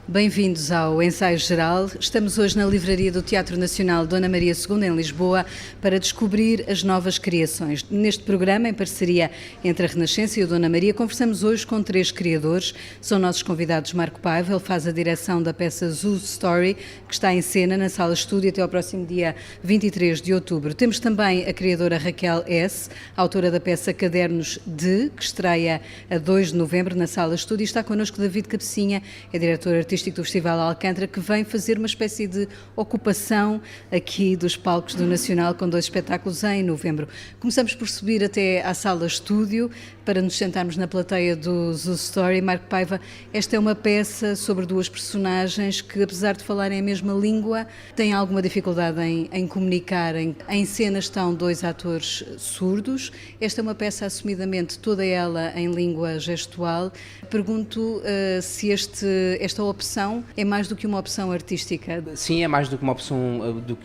Bem-vindos ao Ensaio Geral. Estamos hoje na Livraria do Teatro Nacional Dona Maria II, em Lisboa, para descobrir as novas criações. Neste programa, em parceria entre a Renascença e o Dona Maria, conversamos hoje com 3 criadores. São nossos convidados Marco Paiva, ele faz a direção da peça Zoo Story, que está em cena na Sala Estúdio até ao próximo dia 23 de outubro. Temos também a criadora Raquel S., autora da peça Cadernos de, que estreia a 2 de novembro na Sala Estúdio. E está connosco David Cabecinha, é diretor artístico do Festival Alcântara, que vem fazer uma espécie de ocupação aqui dos palcos do Nacional com 2 espetáculos em novembro. Começamos por subir até à Sala Estúdio para nos sentarmos na plateia do Zoo Story. Marco Paiva, esta é uma peça sobre 2 personagens que, apesar de falarem a mesma língua, têm alguma dificuldade em comunicarem. Em cena estão 2 atores surdos. Esta é uma peça assumidamente toda ela em língua gestual. Pergunto se esta opção é mais do que uma opção artística. Sim, é mais do que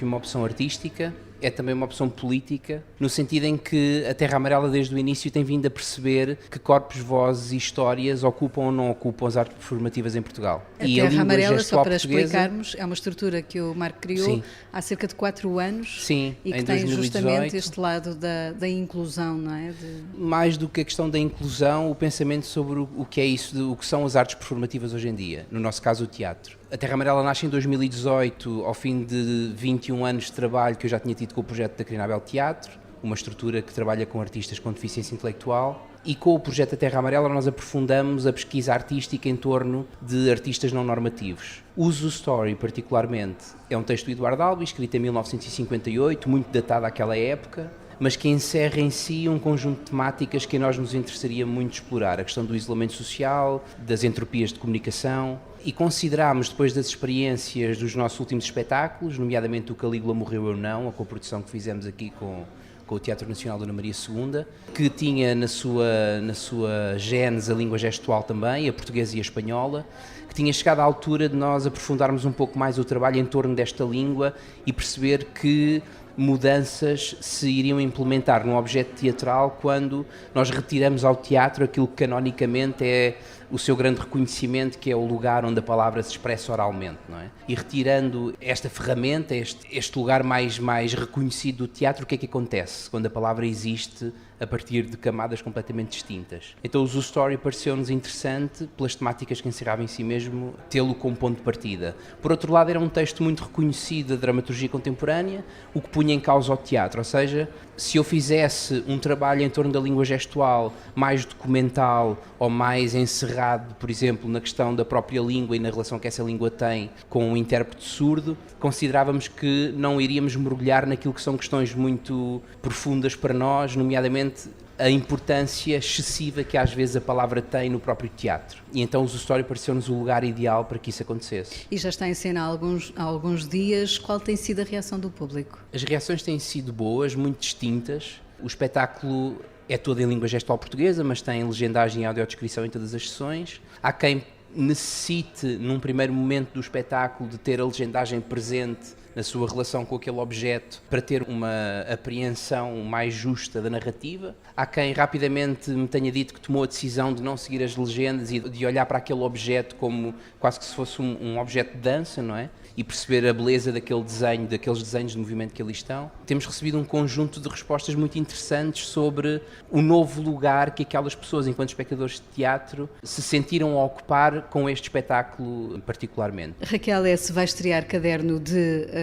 uma opção artística. É também uma opção política, no sentido em que a Terra Amarela desde o início tem vindo a perceber que corpos, vozes e histórias ocupam ou não ocupam as artes performativas em Portugal. A Terra Amarela, só para explicarmos, é uma estrutura que o Marco criou Sim. há cerca de 4 anos. Sim, e que em tem 2018. Justamente este lado da inclusão, não é? Mais do que a questão da inclusão, o pensamento sobre o que é isso, o que são as artes performativas hoje em dia, no nosso caso o teatro. A Terra Amarela nasce em 2018, ao fim de 21 anos de trabalho que eu já tinha tido com o projeto da Querida Abel Teatro, uma estrutura que trabalha com artistas com deficiência intelectual, e com o projeto da Terra Amarela nós aprofundamos a pesquisa artística em torno de artistas não normativos. O Zoo Story, particularmente, é um texto do Eduardo Albi, escrito em 1958, muito datado àquela época, mas que encerra em si um conjunto de temáticas que a nós nos interessaria muito explorar, a questão do isolamento social, das entropias de comunicação, e considerámos, depois das experiências dos nossos últimos espetáculos, nomeadamente o Calígula Morreu Eu Não, a coprodução que fizemos aqui com o Teatro Nacional Dona Maria II, que tinha na sua gênese a língua gestual também, a portuguesa e a espanhola, que tinha chegado à altura de nós aprofundarmos um pouco mais o trabalho em torno desta língua e perceber que mudanças se iriam implementar num objeto teatral quando nós retiramos ao teatro aquilo que canonicamente é o seu grande reconhecimento, que é o lugar onde a palavra se expressa oralmente, não é? E retirando esta ferramenta, este lugar mais reconhecido do teatro, o que é que acontece quando a palavra existe a partir de camadas completamente distintas? Então o Zoo Story pareceu-nos interessante, pelas temáticas que encerrava em si mesmo, tê-lo como ponto de partida. Por outro lado, era um texto muito reconhecido da dramaturgia contemporânea, o que punha em causa o teatro, ou seja, se eu fizesse um trabalho em torno da língua gestual mais documental ou mais encerrado, por exemplo, na questão da própria língua e na relação que essa língua tem com um intérprete surdo, considerávamos que não iríamos mergulhar naquilo que são questões muito profundas para nós, nomeadamente a importância excessiva que às vezes a palavra tem no próprio teatro. E então o Zoo Story pareceu-nos o lugar ideal para que isso acontecesse. E já está em cena há alguns dias. Qual tem sido a reação do público? As reações têm sido boas, muito distintas. O espetáculo é todo em língua gestual portuguesa, mas tem legendagem e audiodescrição em todas as sessões. Há quem necessite, num primeiro momento do espetáculo, de ter a legendagem presente na sua relação com aquele objeto para ter uma apreensão mais justa da narrativa. Há quem rapidamente me tenha dito que tomou a decisão de não seguir as legendas e de olhar para aquele objeto como quase que se fosse um objeto de dança, não é? E perceber a beleza daquele desenho, daqueles desenhos de movimento que ali estão. Temos recebido um conjunto de respostas muito interessantes sobre o novo lugar que aquelas pessoas, enquanto espectadores de teatro, se sentiram a ocupar com este espetáculo particularmente. Raquel S. vai estrear Caderno de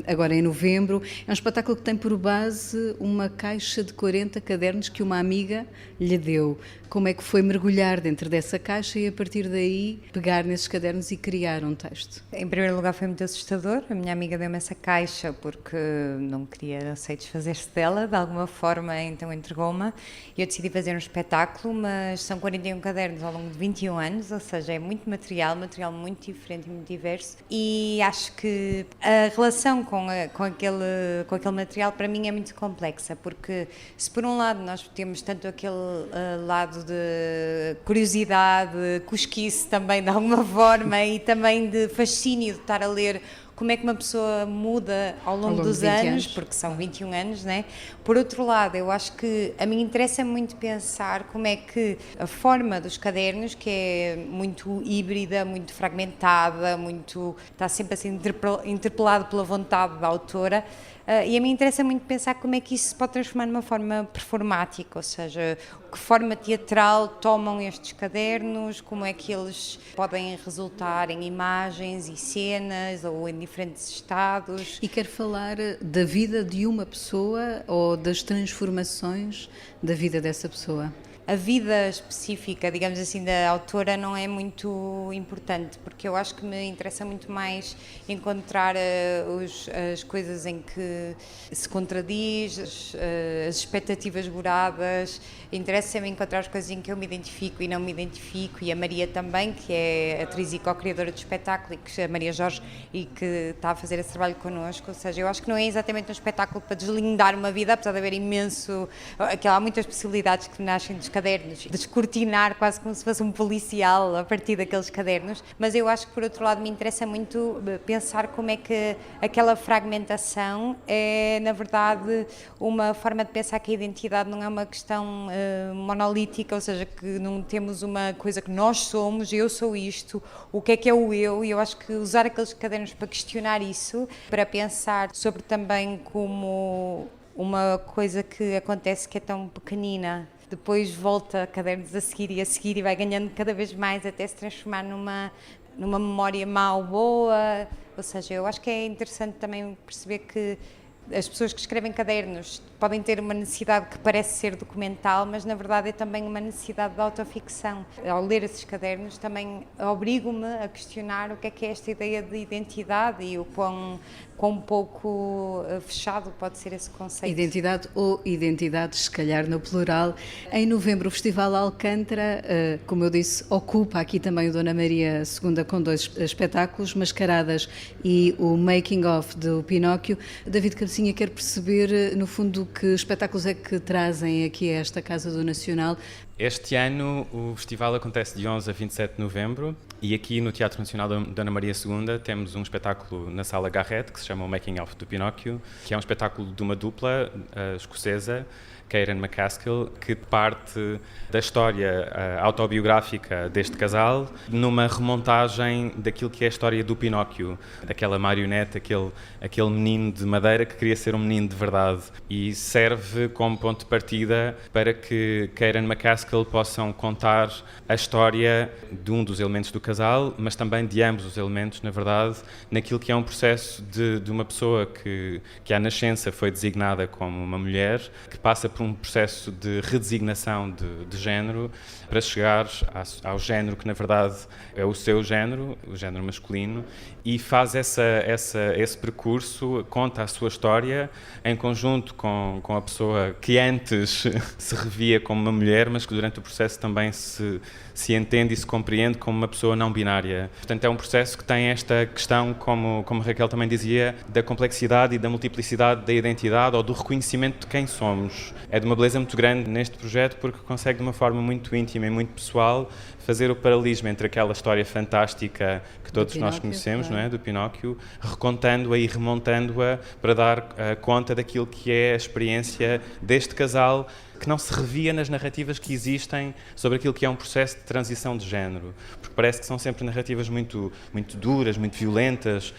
agora em novembro. É um espetáculo que tem por base uma caixa de 40 cadernos que uma amiga lhe deu. Como é que foi mergulhar dentro dessa caixa e a partir daí pegar nesses cadernos e criar um texto? Em primeiro lugar foi muito assustador. A minha amiga deu-me essa caixa porque não queria desfazer-se dela de alguma forma, então entregou-me e eu decidi fazer um espetáculo, mas são 41 cadernos ao longo de 21 anos, ou seja, é muito material muito diferente e muito diverso, e acho que a relação com aquele material para mim é muito complexa, porque se por um lado nós temos tanto aquele lado de curiosidade, cosquice também de alguma forma e também de fascínio de estar a ler como é que uma pessoa muda ao longo longo dos de 20 anos, anos. porque são 21 anos, né? Por outro lado, eu acho que a mim interessa muito pensar como é que a forma dos cadernos, que é muito híbrida, muito fragmentada, está sempre assim interpelado pela vontade da autora, e a mim interessa muito pensar como é que isso se pode transformar numa forma performática, ou seja, que forma teatral tomam estes cadernos, como é que eles podem resultar em imagens e cenas ou em diferentes estados. E quero falar da vida de uma pessoa ou das transformações da vida dessa pessoa. A vida específica, digamos assim, da autora não é muito importante, porque eu acho que me interessa muito mais encontrar as coisas em que se contradiz, as expectativas goradas. Interessa-me encontrar as coisas em que eu me identifico e não me identifico, e a Maria também, que é atriz e co-criadora do espetáculo, e que a Maria Jorge, e que está a fazer esse trabalho connosco. Ou seja, eu acho que não é exatamente um espetáculo para deslindar uma vida, apesar de haver há muitas possibilidades que nascem dos cadernos, descortinar quase como se fosse um policial a partir daqueles cadernos, mas eu acho que por outro lado me interessa muito pensar como é que aquela fragmentação é na verdade uma forma de pensar que a identidade não é uma questão monolítica, ou seja, que não temos uma coisa que nós somos, eu sou isto, o que é o eu, e eu acho que usar aqueles cadernos para questionar isso, para pensar sobre também como uma coisa que acontece que é tão pequenina, depois volta a cadernos a seguir e vai ganhando cada vez mais até se transformar numa memória má ou boa. Ou seja, eu acho que é interessante também perceber que as pessoas que escrevem cadernos podem ter uma necessidade que parece ser documental, mas na verdade é também uma necessidade de autoficção. Ao ler esses cadernos também obrigo-me a questionar o que é esta ideia de identidade e o quão pouco fechado pode ser esse conceito. Identidade ou identidades, se calhar no plural. Em novembro o Festival Alcântara, como eu disse, ocupa aqui também o Dona Maria II com 2 espetáculos, Mascaradas e o Making of do Pinóquio. David Cabecinha quer perceber, no fundo, que espetáculos é que trazem aqui a esta Casa do Nacional. Este ano o festival acontece de 11 a 27 de novembro e aqui no Teatro Nacional da Dona Maria II temos um espetáculo na Sala Garrett que se chama o Making of do Pinóquio, que é um espetáculo de uma dupla escocesa, Kieran McCaskill, que parte da história autobiográfica deste casal numa remontagem daquilo que é a história do Pinóquio, daquela marionete, aquele menino de madeira que queria ser um menino de verdade, e serve como ponto de partida para que Kieran McCaskill possam contar a história de um dos elementos do casal, mas também de ambos os elementos, na verdade, naquilo que é um processo de uma pessoa que à nascença foi designada como uma mulher, que passa por um processo de redesignação de género para chegar ao género que na verdade é o seu género, o género masculino, e faz esse percurso, conta a sua história em conjunto com a pessoa que antes se revia como uma mulher, mas que durante o processo também se entende e se compreende como uma pessoa não binária. Portanto, é um processo que tem esta questão, como Raquel também dizia, da complexidade e da multiplicidade da identidade ou do reconhecimento de quem somos. É de uma beleza muito grande neste projeto porque consegue de uma forma muito íntima e muito pessoal fazer o paralelismo entre aquela história fantástica que todos nós conhecemos, claro, não é? Do Pinóquio, recontando-a e remontando-a para dar conta daquilo que é a experiência deste casal que não se revia nas narrativas que existem sobre aquilo que é um processo de transição de género, porque parece que são sempre narrativas muito, muito duras, muito violentas.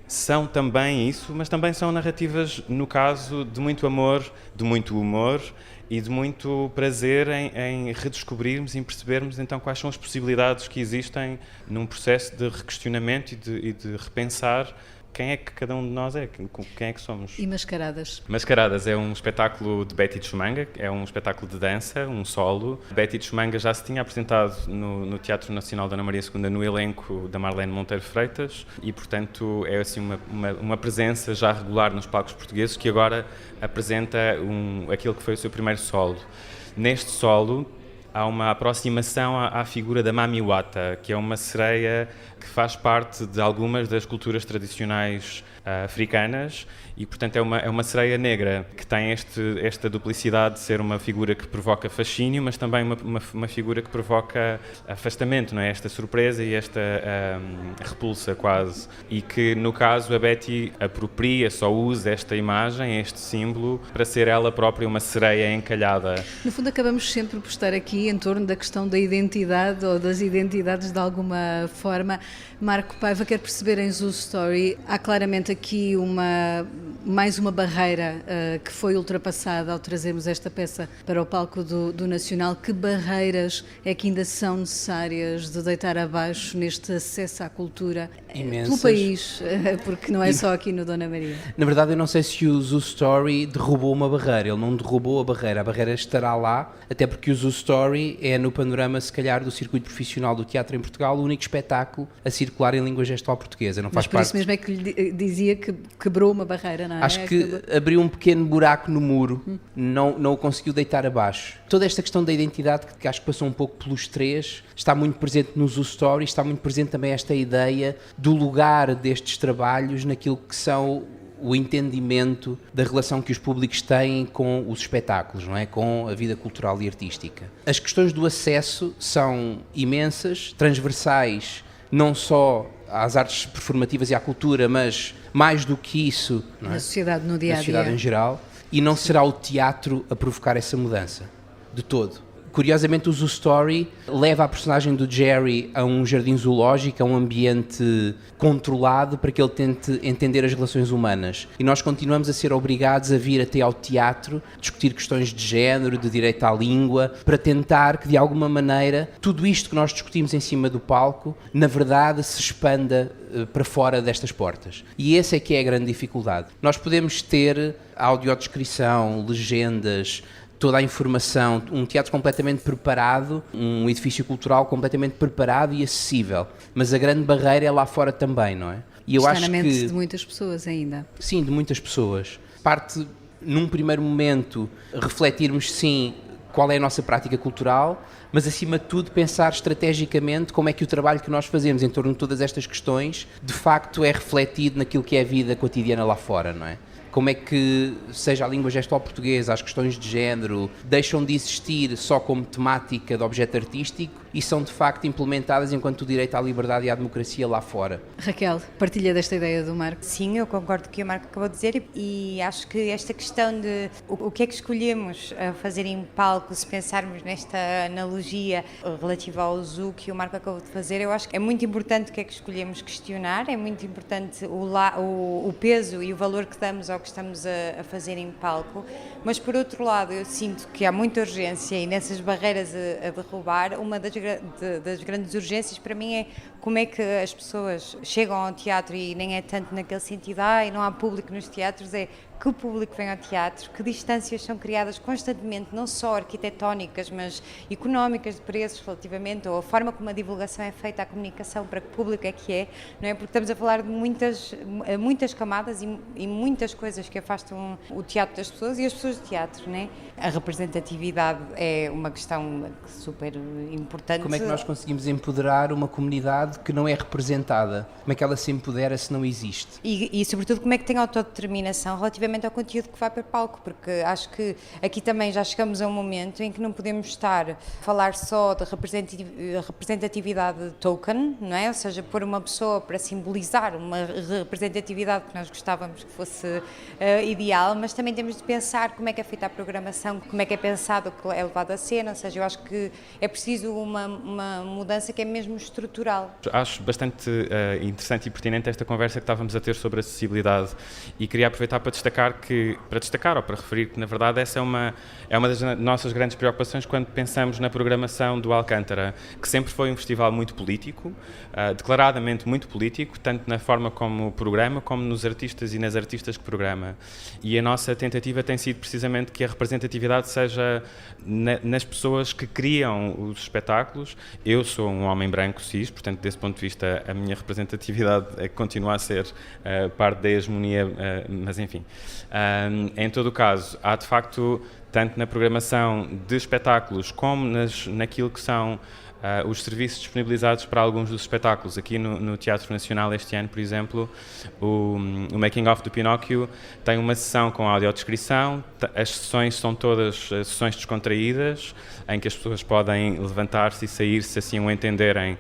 São também isso, mas também são narrativas, no caso, de muito amor, de muito humor e de muito prazer em redescobrirmos e em percebermos então quais são as possibilidades que existem num processo de requestionamento e de repensar quem é que cada um de nós é, quem é que somos. E Mascaradas? Mascaradas é um espetáculo de Betty Tchumanga, é um espetáculo de dança, um solo. Betty Tchumanga já se tinha apresentado no Teatro Nacional da Dona Maria II no elenco da Marlene Monteiro Freitas e, portanto, é assim uma presença já regular nos palcos portugueses que agora apresenta aquilo que foi o seu primeiro solo. Neste solo, há uma aproximação à figura da Mami Wata, que é uma sereia que faz parte de algumas das culturas tradicionais africanas e, portanto, é uma sereia negra que tem esta duplicidade de ser uma figura que provoca fascínio, mas também uma figura que provoca afastamento, não é? Esta surpresa e esta repulsa quase. E que, no caso, a Betty apropria, só usa esta imagem, este símbolo, para ser ela própria uma sereia encalhada. No fundo, acabamos sempre por estar aqui em torno da questão da identidade ou das identidades de alguma forma. Marco Paiva, quer perceber em Zoo Story, há claramente aqui mais uma barreira que foi ultrapassada ao trazermos esta peça para o palco do Nacional. Que barreiras é que ainda são necessárias de deitar abaixo neste acesso à cultura pelo país, porque não é só aqui no Dona Maria? Na verdade, eu não sei se o Zoo Story derrubou uma barreira. Ele não derrubou a barreira estará lá, até porque o Zoo Story é, no panorama, se calhar, do circuito profissional do teatro em Portugal, o único espetáculo a circular em língua gestual portuguesa. Não faz Mas por isso mesmo é que lhe dizia que quebrou uma barreira, não é? Acho que abriu um pequeno buraco no muro, não o conseguiu deitar abaixo. Toda esta questão da identidade, que acho que passou um pouco pelos três, está muito presente no Zoo Story, está muito presente também esta ideia do lugar destes trabalhos naquilo que são o entendimento da relação que os públicos têm com os espetáculos, não é? Com a vida cultural e artística. As questões do acesso são imensas, transversais, não só às artes performativas e à cultura, mas mais do que isso, não é? Na sociedade, no dia a dia. Na sociedade em geral, e não será o teatro a provocar essa mudança, de todo. Curiosamente, o Zoo Story leva a personagem do Jerry a um jardim zoológico, a um ambiente controlado para que ele tente entender as relações humanas. E nós continuamos a ser obrigados a vir até ao teatro, discutir questões de género, de direito à língua, para tentar que, de alguma maneira, tudo isto que nós discutimos em cima do palco, na verdade, se expanda para fora destas portas. E essa é que é a grande dificuldade. Nós podemos ter audiodescrição, legendas, toda a informação, um teatro completamente preparado, um edifício cultural completamente preparado e acessível. Mas a grande barreira é lá fora também, não é? E eu está acho na mente que, de muitas pessoas ainda. Sim, de muitas pessoas. Parte, num primeiro momento, refletirmos, sim, qual é a nossa prática cultural, mas, acima de tudo, pensar estrategicamente como é que o trabalho que nós fazemos em torno de todas estas questões, de facto, é refletido naquilo que é a vida cotidiana lá fora, não é? Como é que, seja a língua gestual portuguesa, as questões de género, deixam de existir só como temática de objeto artístico e são de facto implementadas enquanto o direito à liberdade e à democracia lá fora. Raquel, partilha desta ideia do Marco? Sim, eu concordo com o que o Marco acabou de dizer e acho que esta questão de o que é que escolhemos a fazer em palco, se pensarmos nesta analogia relativa ao zoo que o Marco acabou de fazer, eu acho que é muito importante o que é que escolhemos questionar, é muito importante o peso e o valor que damos ao que estamos a fazer em palco, mas por outro lado eu sinto que há muita urgência e nessas barreiras a derrubar, uma das grandes urgências para mim é como é que as pessoas chegam ao teatro e nem é tanto naquele sentido, e não há público nos teatros, é que o público vem ao teatro, que distâncias são criadas constantemente, não só arquitetónicas, mas económicas de preços relativamente, ou a forma como a divulgação é feita, a comunicação, para que público é que é, não é? Porque estamos a falar de muitas camadas e muitas coisas que afastam o teatro das pessoas e as pessoas do teatro, não é? A representatividade é uma questão super importante. Como é que nós conseguimos empoderar uma comunidade que não é representada? Como é que ela se empodera se não existe? E sobretudo, como é que tem autodeterminação relativamente ao conteúdo que vai para o palco, porque acho que aqui também já chegamos a um momento em que não podemos estar a falar só de representatividade token, não é? Ou seja, pôr uma pessoa para simbolizar uma representatividade que nós gostávamos que fosse ideal, mas também temos de pensar como é que é feita a programação, como é que é pensado o que é levado à cena, ou seja, eu acho que é preciso uma mudança que é mesmo estrutural. Acho bastante interessante e pertinente esta conversa que estávamos a ter sobre acessibilidade e queria aproveitar para destacar ou para referir que, na verdade, essa é uma das nossas grandes preocupações quando pensamos na programação do Alcântara, que sempre foi um festival muito político, declaradamente muito político, tanto na forma como programa, como nos artistas e nas artistas que programa. E a nossa tentativa tem sido precisamente que a representatividade seja nas pessoas que criam os espetáculos. Eu sou um homem branco cis, portanto, desse ponto de vista, a minha representatividade continua a ser parte da hegemonia, mas enfim. Em todo o caso, há de facto, tanto na programação de espetáculos como naquilo que são os serviços disponibilizados para alguns dos espetáculos. Aqui no Teatro Nacional este ano, por exemplo, o Making of do Pinóquio tem uma sessão com audiodescrição. As sessões são todas sessões descontraídas, em que as pessoas podem levantar-se e sair se assim o entenderem,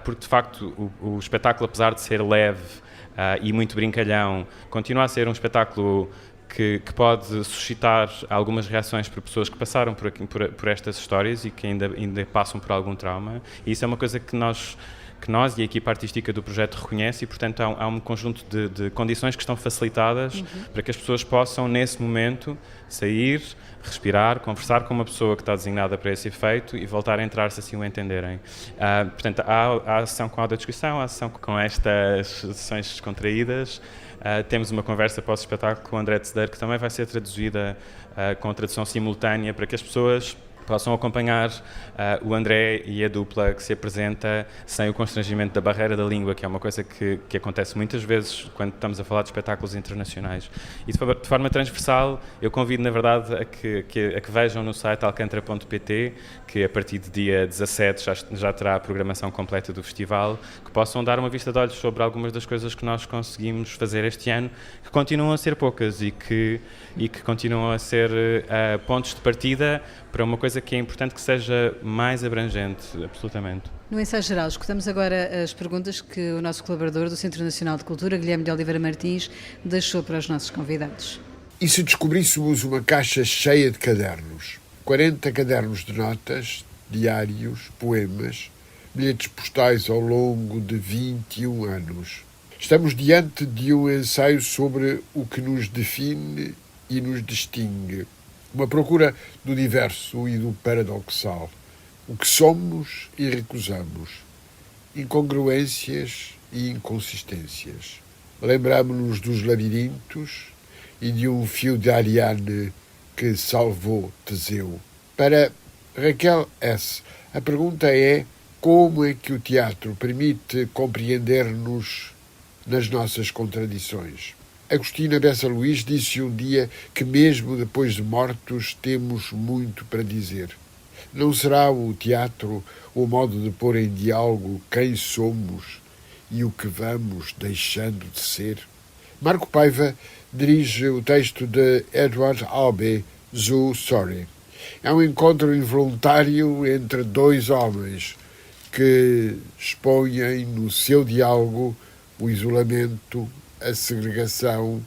porque de facto o espetáculo, apesar de ser leve e muito brincalhão, continua a ser um espetáculo que pode suscitar algumas reações por pessoas que passaram por estas histórias e que ainda passam por algum trauma. E isso é uma coisa que nós e a equipa artística do projeto reconhece, e portanto há um conjunto de condições que estão facilitadas para que as pessoas possam, nesse momento, sair, respirar, conversar com uma pessoa que está designada para esse efeito e voltar a entrar, se assim o entenderem. Portanto, há a sessão com a audiodescrição, há a sessão com estas sessões descontraídas. Temos uma conversa pós-espetáculo com o André Tzedeiro, que também vai ser traduzida com tradução simultânea, para que as pessoas possam acompanhar o André e a dupla que se apresenta sem o constrangimento da barreira da língua, que é uma coisa que acontece muitas vezes quando estamos a falar de espetáculos internacionais. E de forma transversal, eu convido, na verdade, a que vejam no site alcantara.pt, que a partir de dia 17 já terá a programação completa do festival, que possam dar uma vista de olhos sobre algumas das coisas que nós conseguimos fazer este ano, que continuam a ser poucas e que continuam a ser pontos de partida para uma coisa que é importante que seja mais abrangente, absolutamente. No ensaio geral, escutamos agora as perguntas que o nosso colaborador do Centro Nacional de Cultura, Guilherme de Oliveira Martins, deixou para os nossos convidados. E se descobríssemos uma caixa cheia de cadernos? 40 cadernos de notas, diários, poemas, bilhetes postais ao longo de 21 anos. Estamos diante de um ensaio sobre o que nos define e nos distingue. Uma procura do diverso e do paradoxal. O que somos e recusamos. Incongruências e inconsistências. Lembramo-nos dos labirintos e de um fio de Ariane que salvou Teseu. Para Raquel S., a pergunta é: como é que o teatro permite compreender-nos nas nossas contradições? Agostina Bessa Luís disse um dia que mesmo depois de mortos temos muito para dizer. Não será o teatro o modo de pôr em diálogo quem somos e o que vamos deixando de ser? Marco Paiva dirige o texto de Edward Albee, Zoo Story. É um encontro involuntário entre dois homens que expõem no seu diálogo o isolamento, a segregação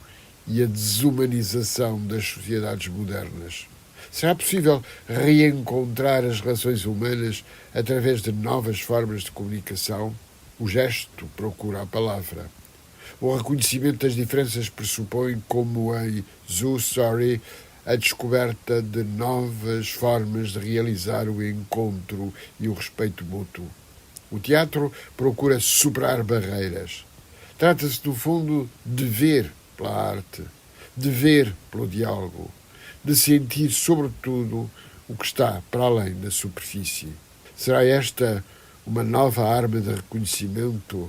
e a desumanização das sociedades modernas. Será possível reencontrar as relações humanas através de novas formas de comunicação? O gesto procura a palavra. O reconhecimento das diferenças pressupõe, como em Zoo Story, a descoberta de novas formas de realizar o encontro e o respeito mútuo. O teatro procura superar barreiras. Trata-se, no fundo, de ver pela arte, de ver pelo diálogo, de sentir, sobretudo, o que está para além da superfície. Será esta uma nova arma de reconhecimento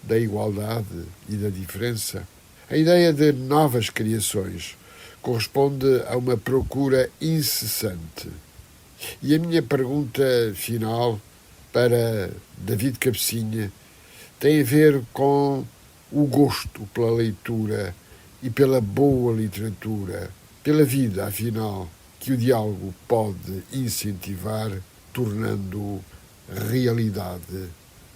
da igualdade e da diferença? A ideia de novas criações corresponde a uma procura incessante. E a minha pergunta final para David Cabecinha tem a ver com o gosto pela leitura e pela boa literatura, pela vida, afinal, que o diálogo pode incentivar, tornando realidade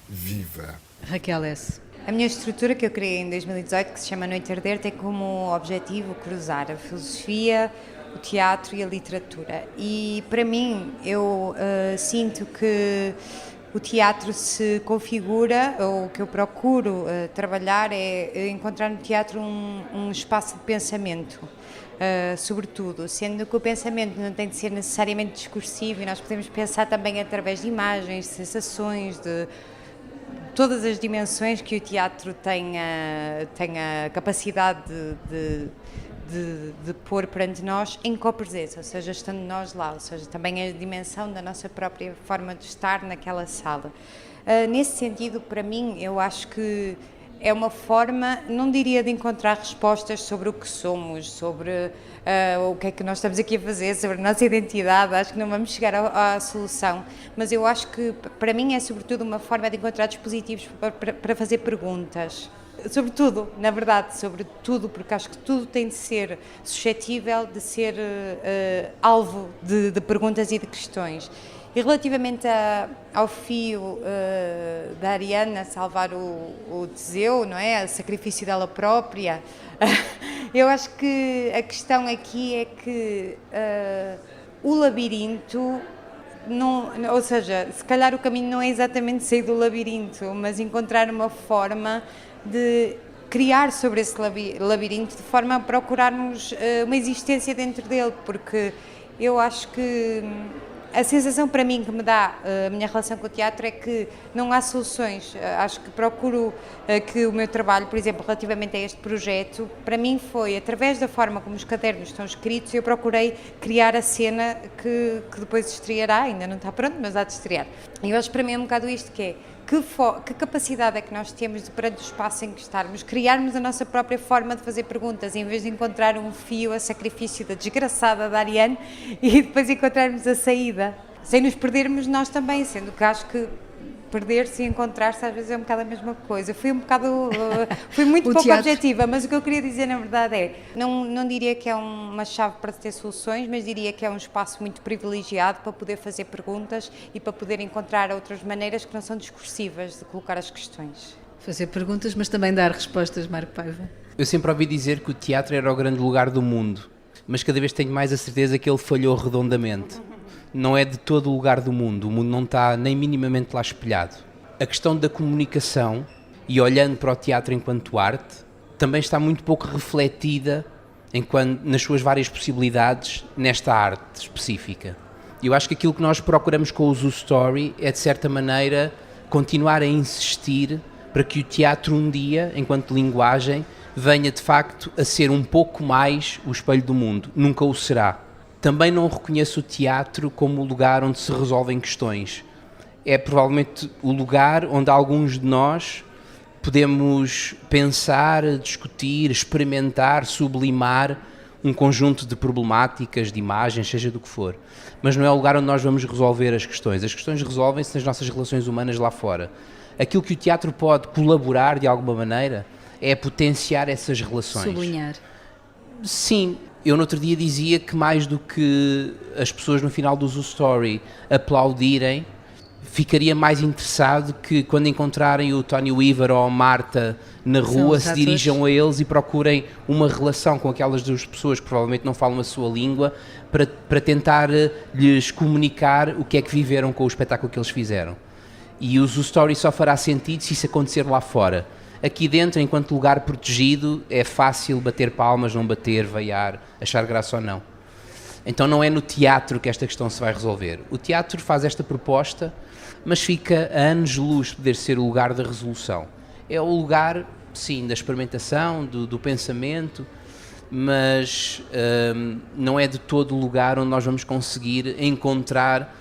viva. Raquel S. A minha estrutura que eu criei em 2018, que se chama Noite Arder, tem como objetivo cruzar a filosofia, o teatro e a literatura. E para mim, eu sinto que o teatro se configura, ou o que eu procuro trabalhar é encontrar no teatro um espaço de pensamento, sobretudo, sendo que o pensamento não tem de ser necessariamente discursivo, e nós podemos pensar também através de imagens, de sensações, de todas as dimensões que o teatro tem a capacidade de pôr perante nós em copresença, ou seja, estando nós lá, ou seja, também a dimensão da nossa própria forma de estar naquela sala. Nesse sentido, para mim, eu acho que é uma forma, não diria de encontrar respostas sobre o que somos, sobre o que é que nós estamos aqui a fazer, sobre a nossa identidade. Acho que não vamos chegar à solução, mas eu acho que para mim é sobretudo uma forma de encontrar dispositivos para fazer perguntas. Sobre tudo, na verdade, sobre tudo, porque acho que tudo tem de ser suscetível de ser alvo de perguntas e de questões. E relativamente ao fio da Ariane a salvar o Teseu, não é? O sacrifício dela própria, eu acho que a questão aqui é que o labirinto, ou seja, se calhar o caminho não é exatamente sair do labirinto, mas encontrar uma forma de criar sobre esse labirinto de forma a procurarmos uma existência dentro dele, porque eu acho que a sensação para mim que me dá a minha relação com o teatro é que não há soluções. Acho que procuro que o meu trabalho, por exemplo, relativamente a este projeto, para mim foi, através da forma como os cadernos estão escritos, eu procurei criar a cena que depois estreará, ainda não está pronto, mas há de estrear. E eu acho que para mim é um bocado isto que é, que capacidade é que nós temos de, perante o espaço em que estarmos, criarmos a nossa própria forma de fazer perguntas, em vez de encontrar um fio a sacrifício da desgraçada da Ariane e depois encontrarmos a saída, sem nos perdermos nós também, sendo que acho que perder-se e encontrar-se às vezes é um bocado a mesma coisa. Fui muito pouco teatro. objetiva, mas o que eu queria dizer na verdade é, não diria que é uma chave para ter soluções, mas diria que é um espaço muito privilegiado para poder fazer perguntas e para poder encontrar outras maneiras que não são discursivas de colocar as questões. Fazer perguntas, mas também dar respostas, Marco Paiva. Eu sempre ouvi dizer que o teatro era o grande lugar do mundo, mas cada vez tenho mais a certeza que ele falhou redondamente. Não é de todo o lugar do mundo, o mundo não está nem minimamente lá espelhado. A questão da comunicação, e olhando para o teatro enquanto arte, também está muito pouco refletida nas suas várias possibilidades nesta arte específica. Eu acho que aquilo que nós procuramos com o Zoo Story é, de certa maneira, continuar a insistir para que o teatro um dia, enquanto linguagem, venha de facto a ser um pouco mais o espelho do mundo. Nunca o será. Também não reconheço o teatro como o lugar onde se resolvem questões. É provavelmente o lugar onde alguns de nós podemos pensar, discutir, experimentar, sublimar um conjunto de problemáticas, de imagens, seja do que for. Mas não é o lugar onde nós vamos resolver as questões. As questões resolvem-se nas nossas relações humanas lá fora. Aquilo que o teatro pode colaborar de alguma maneira é potenciar essas relações. Sublinhar. Sim. Eu no outro dia dizia que mais do que as pessoas no final do Zoo Story aplaudirem, ficaria mais interessado que quando encontrarem o Tony Weaver ou a Marta na rua se dirijam a eles e procurem uma relação com aquelas duas pessoas que provavelmente não falam a sua língua para tentar lhes comunicar o que é que viveram com o espetáculo que eles fizeram. E o Zoo Story só fará sentido se isso acontecer lá fora. Aqui dentro, enquanto lugar protegido, é fácil bater palmas, não bater, vaiar, achar graça ou não. Então não é no teatro que esta questão se vai resolver. O teatro faz esta proposta, mas fica a anos-luz de poder ser o lugar da resolução. É o lugar, sim, da experimentação, do pensamento, mas não é de todo o lugar onde nós vamos conseguir encontrar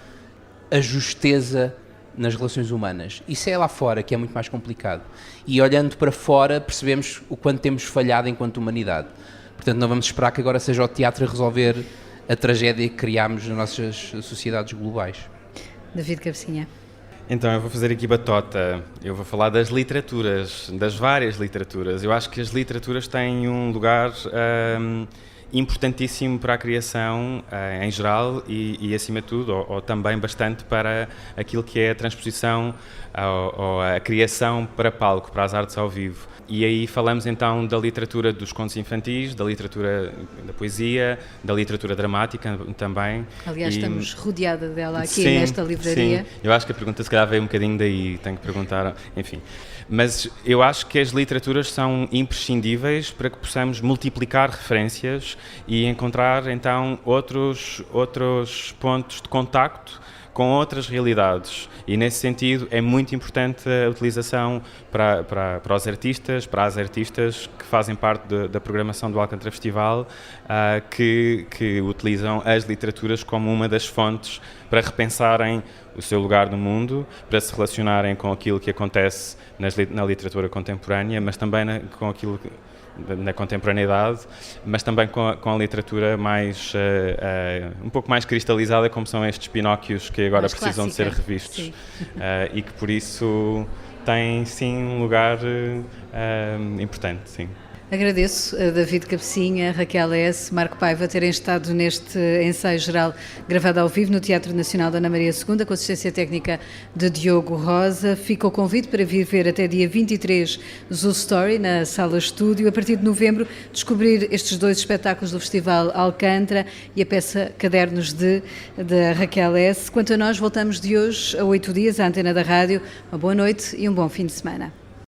a justeza nas relações humanas. Isso é lá fora que é muito mais complicado. E olhando para fora percebemos o quanto temos falhado enquanto humanidade. Portanto, não vamos esperar que agora seja o teatro a resolver a tragédia que criámos nas nossas sociedades globais. David Cabecinha. Então, eu vou fazer aqui batota. Eu vou falar das literaturas, das várias literaturas. Eu acho que as literaturas têm um lugar importantíssimo para a criação em geral e acima de tudo, ou também bastante para aquilo que é a transposição ou a criação para palco, para as artes ao vivo. E aí falamos então da literatura dos contos infantis, da literatura da poesia, da literatura dramática também. Aliás, estamos rodeada dela aqui sim, nesta livraria. Sim. Eu acho que a pergunta se calhar veio um bocadinho daí, tenho que perguntar, enfim. Mas eu acho que as literaturas são imprescindíveis para que possamos multiplicar referências e encontrar então outros pontos de contacto com outras realidades. E nesse sentido é muito importante a utilização para os artistas, para as artistas que fazem parte da programação do Alcântara Festival, que utilizam as literaturas como uma das fontes para repensarem o seu lugar no mundo, para se relacionarem com aquilo que acontece na literatura contemporânea, mas também com aquilo na contemporaneidade, mas também com a literatura mais um pouco mais cristalizada, como são estes Pinóquios que agora Mais precisam de clássica, ser revistos. sim. E que por isso tem sim um lugar importante, sim. Agradeço a David Cabecinha, Raquel S., Marco Paiva terem estado neste ensaio geral gravado ao vivo no Teatro Nacional Dona Maria II, com assistência técnica de Diogo Rosa. Fica o convite para vir ver até dia 23 Zoo Story na Sala Estúdio. A partir de novembro, descobrir estes 2 espetáculos do Festival Alcântara e a peça Cadernos da Raquel S. Quanto a nós, voltamos de hoje a 8 dias à antena da rádio. Uma boa noite e um bom fim de semana.